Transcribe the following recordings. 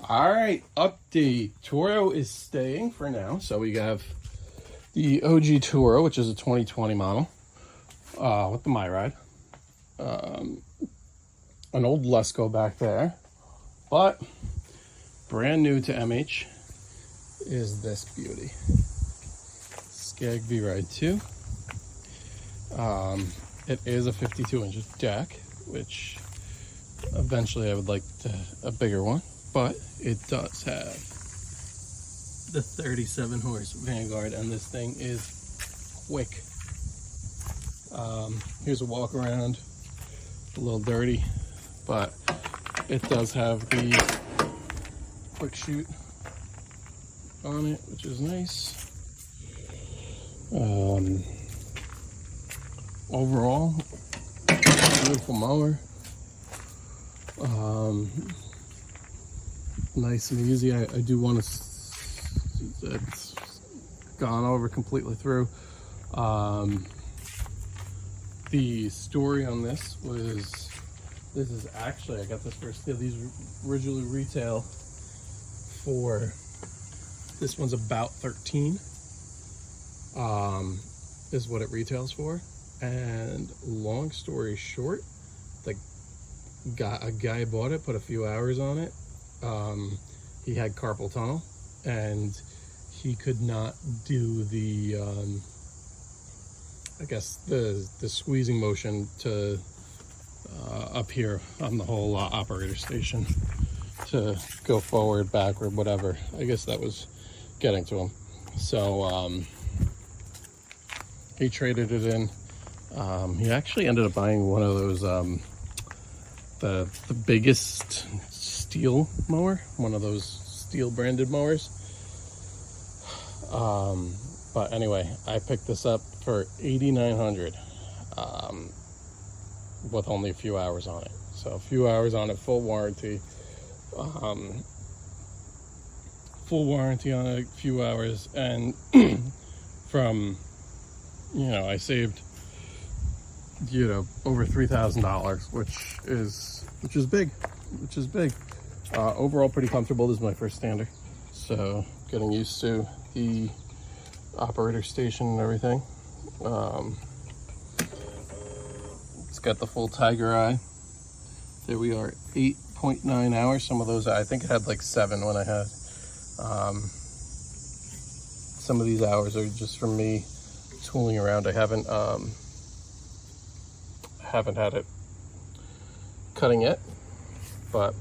All right, update. Toro is staying for now. So we have the OG Toro, which is a 2020 model, with the vride. An old Lesko back there, but brand new to MH is this beauty. Scag vride 2. It is a 52-inch deck, which eventually I would like a bigger one, but it does have the 37 horse Vanguard, and this thing is quick. Here's a walk around, a little dirty, but it does have the quick shoot on it, which is nice. Overall, beautiful mower. Nice and easy. I do want to, it's gone over completely through. The story on this was, this is actually, I got this for a steal. These originally retail for, this one's about 13 is what it retails for. And long story short, a guy bought it, put a few hours on it. He had carpal tunnel and he could not do the I guess the squeezing motion to up here on the whole operator station to go forward, backward, whatever. I guess that was getting to him. So he traded it in. He actually ended up buying one of those the biggest steel mower, one of those steel branded mowers. But anyway, I picked this up for $8,900 with only a few hours on it. So a few hours on it, full warranty. Full warranty on a few hours, and from, I saved, over $3,000, which is big. Overall pretty comfortable. This is my first stander, so getting used to the operator station and everything. It's got the full tiger eye. There we are, 8.9 hours. Some of those, I think it had like 7 when I had. Some of these hours are just from me tooling around. I haven't had it cutting yet, but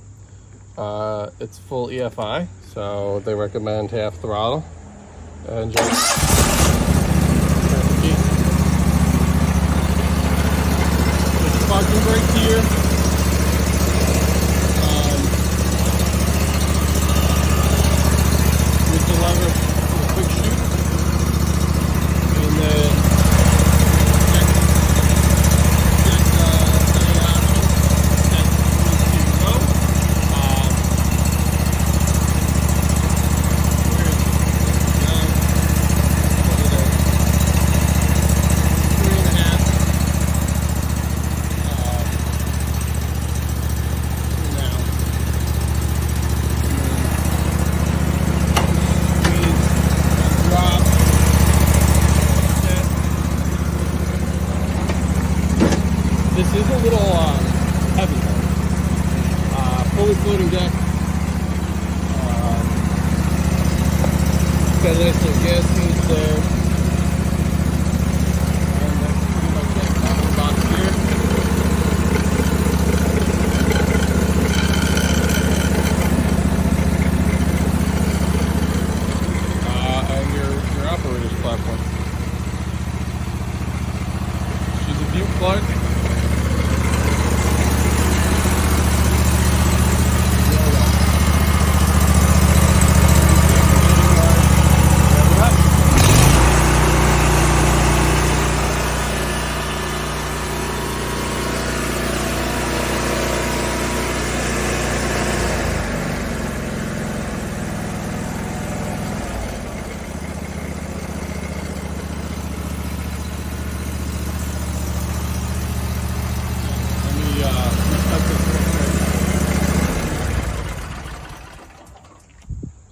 it's full EFI, so they recommend half throttle and just parking brake here. With the lever for the quick shoot, and then this is a little heavy, fully floating deck. Got a nice little gas gauge there. And that's pretty much it. Bottom box here. And your operator's platform. She's a Butte Clark.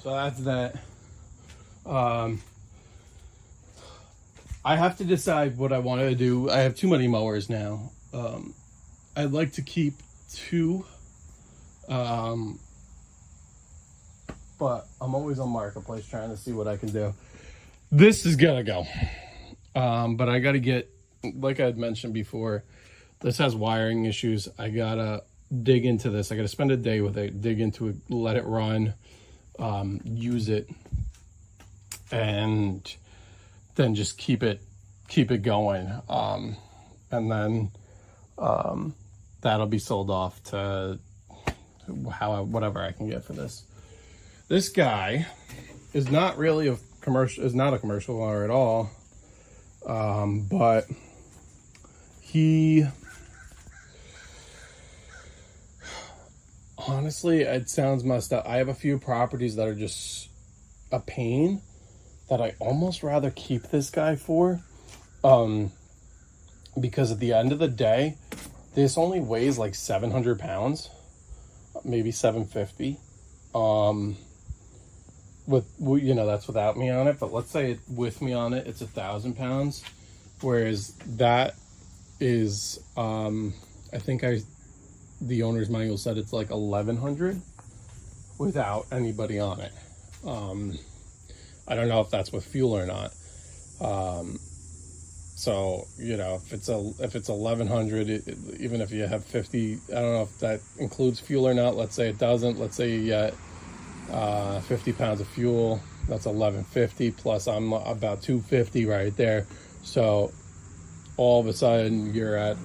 So that's that. I have to decide what I want to do. I have too many mowers now. I'd like to keep 2. But I'm always on Marketplace trying to see what I can do. This is gonna go. But I gotta get, like I had mentioned before, this has wiring issues. I gotta dig into this. I gotta spend a day with it, dig into it, let it run, use it, and then just keep it going. And then that'll be sold off to whatever I can get for this. This guy is not really a commercial mower at all. But he, honestly, it sounds messed up. I have a few properties that are just a pain that I almost rather keep this guy for. Because at the end of the day, this only weighs like 700 pounds, maybe 750. That's without me on it, but let's say with me on it, it's 1,000 pounds. Whereas that is, I think the owner's manual said it's like 1,100 without anybody on it. I don't know if that's with fuel or not. So, if it's 1,100, even if you have 50, I don't know if that includes fuel or not. Let's say it doesn't. Let's say you get 50 pounds of fuel. That's 1,150 plus I'm about 250 right there. So all of a sudden you're at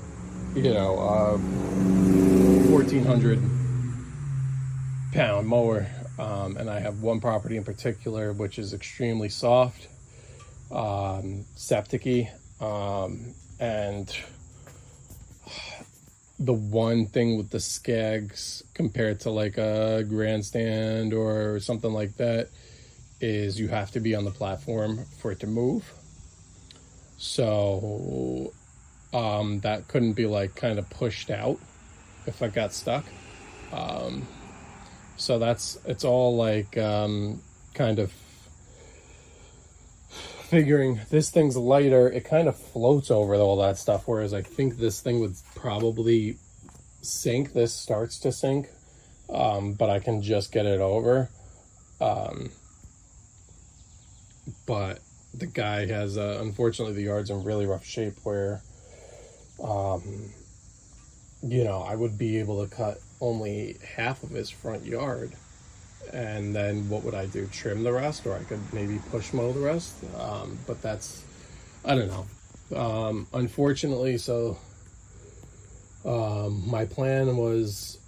1,400 pound mower. And I have one property in particular which is extremely soft, septic-y, and the one thing with the Scags compared to like a grandstand or something like that is you have to be on the platform for it to move. So that couldn't be like kind of pushed out if I got stuck. So it's all like kind of figuring this thing's lighter. It kind of floats over all that stuff, whereas I think this thing would probably sink. This starts to sink, but I can just get it over. But the guy has unfortunately the yard's in really rough shape where I would be able to cut only half of his front yard, and then what would I do? Trim the rest, or I could maybe push mow the rest. But that's, I don't know. Unfortunately, so my plan was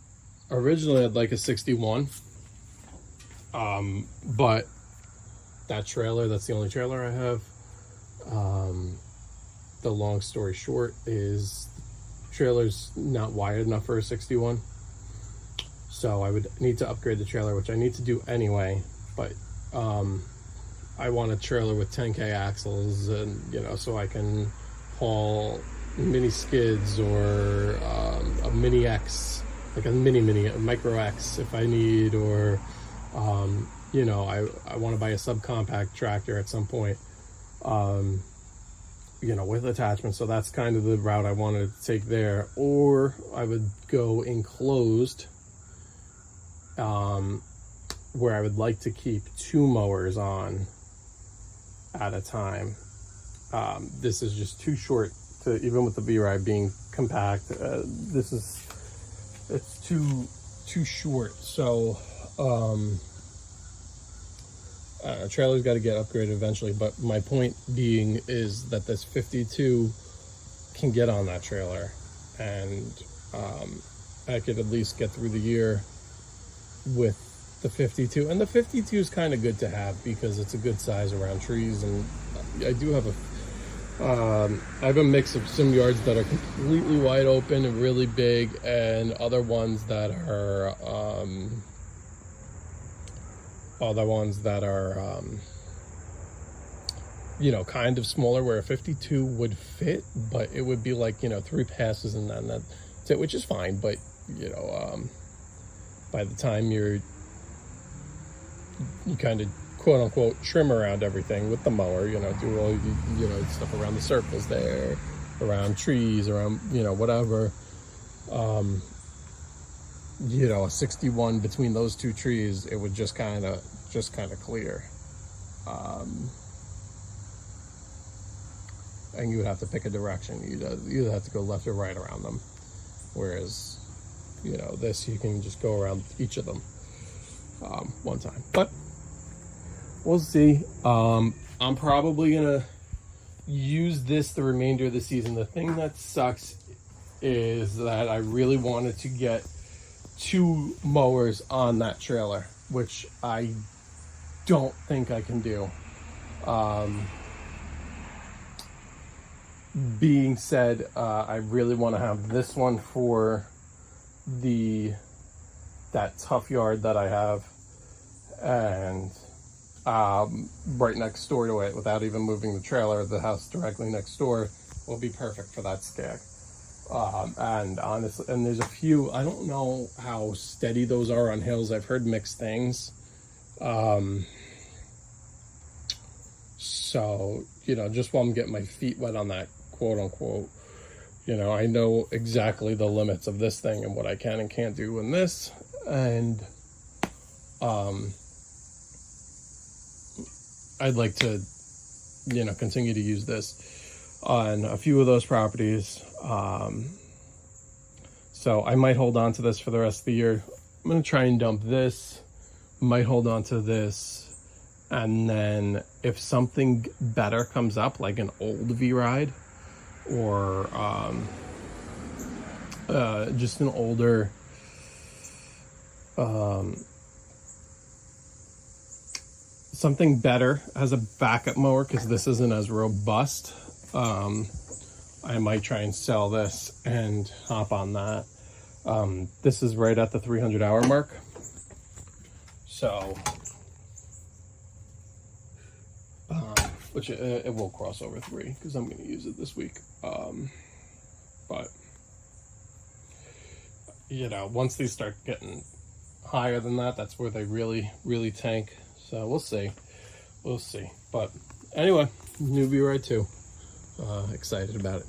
originally I'd like a 61, but that trailer, that's the only trailer I have. The long story short is trailer's not wired enough for a 61. So I would need to upgrade the trailer, which I need to do anyway, but I want a trailer with 10K axles, and so I can haul mini skids or a mini X, like a micro X if I need, or I want to buy a subcompact tractor at some point, with attachments. So that's kind of the route I wanted to take there. Or I would go enclosed, where I would like to keep 2 mowers on at a time. This is just too short to, even with the vride being compact, it's too short. So trailer's got to get upgraded eventually, but my point being is that this 52 can get on that trailer, and I could at least get through the year with the 52. And the 52 is kind of good to have because it's a good size around trees, and I do have I have a mix of some yards that are completely wide open and really big, and other ones that are kind of smaller, where a 52 would fit, but it would be like 3 passes and then that's it, which is fine. But by the time you're you kind of quote unquote trim around everything with the mower, you know, do all you know, stuff around the circles there, around trees, around, you know, whatever. You know, a 61 between those two trees, it would just kind of clear. And you would have to pick a direction. You'd either have to go left or right around them. Whereas, you know, this, you can just go around each of them one time. But we'll see. I'm probably gonna use this the remainder of the season. The thing that sucks is that I really wanted to get 2 mowers on that trailer, which I don't think I can do. Being said, I really want to have this one for that tough yard that I have, and right next door to it, without even moving the trailer, the house directly next door will be perfect for that Scag. And honestly, and there's a few, I don't know how steady those are on hills. I've heard mixed things. So, you know, just while I'm getting my feet wet on that, quote unquote, you know, I know exactly the limits of this thing and what I can and can't do in this. And I'd like to, you know, continue to use this on a few of those properties. So I might hold on to this for the rest of the year. I'm going to try and dump this, might hold on to this. And then if something better comes up, like an old vride or just an older something better as a backup mower, because this isn't as robust, I might try and sell this and hop on that. This is right at the 300 hour mark, so which it will cross over 3 because I'm going to use it this week. But you know, once these start getting higher than that, that's where they really tank. So we'll see. But anyway, new vride 2. Excited about it.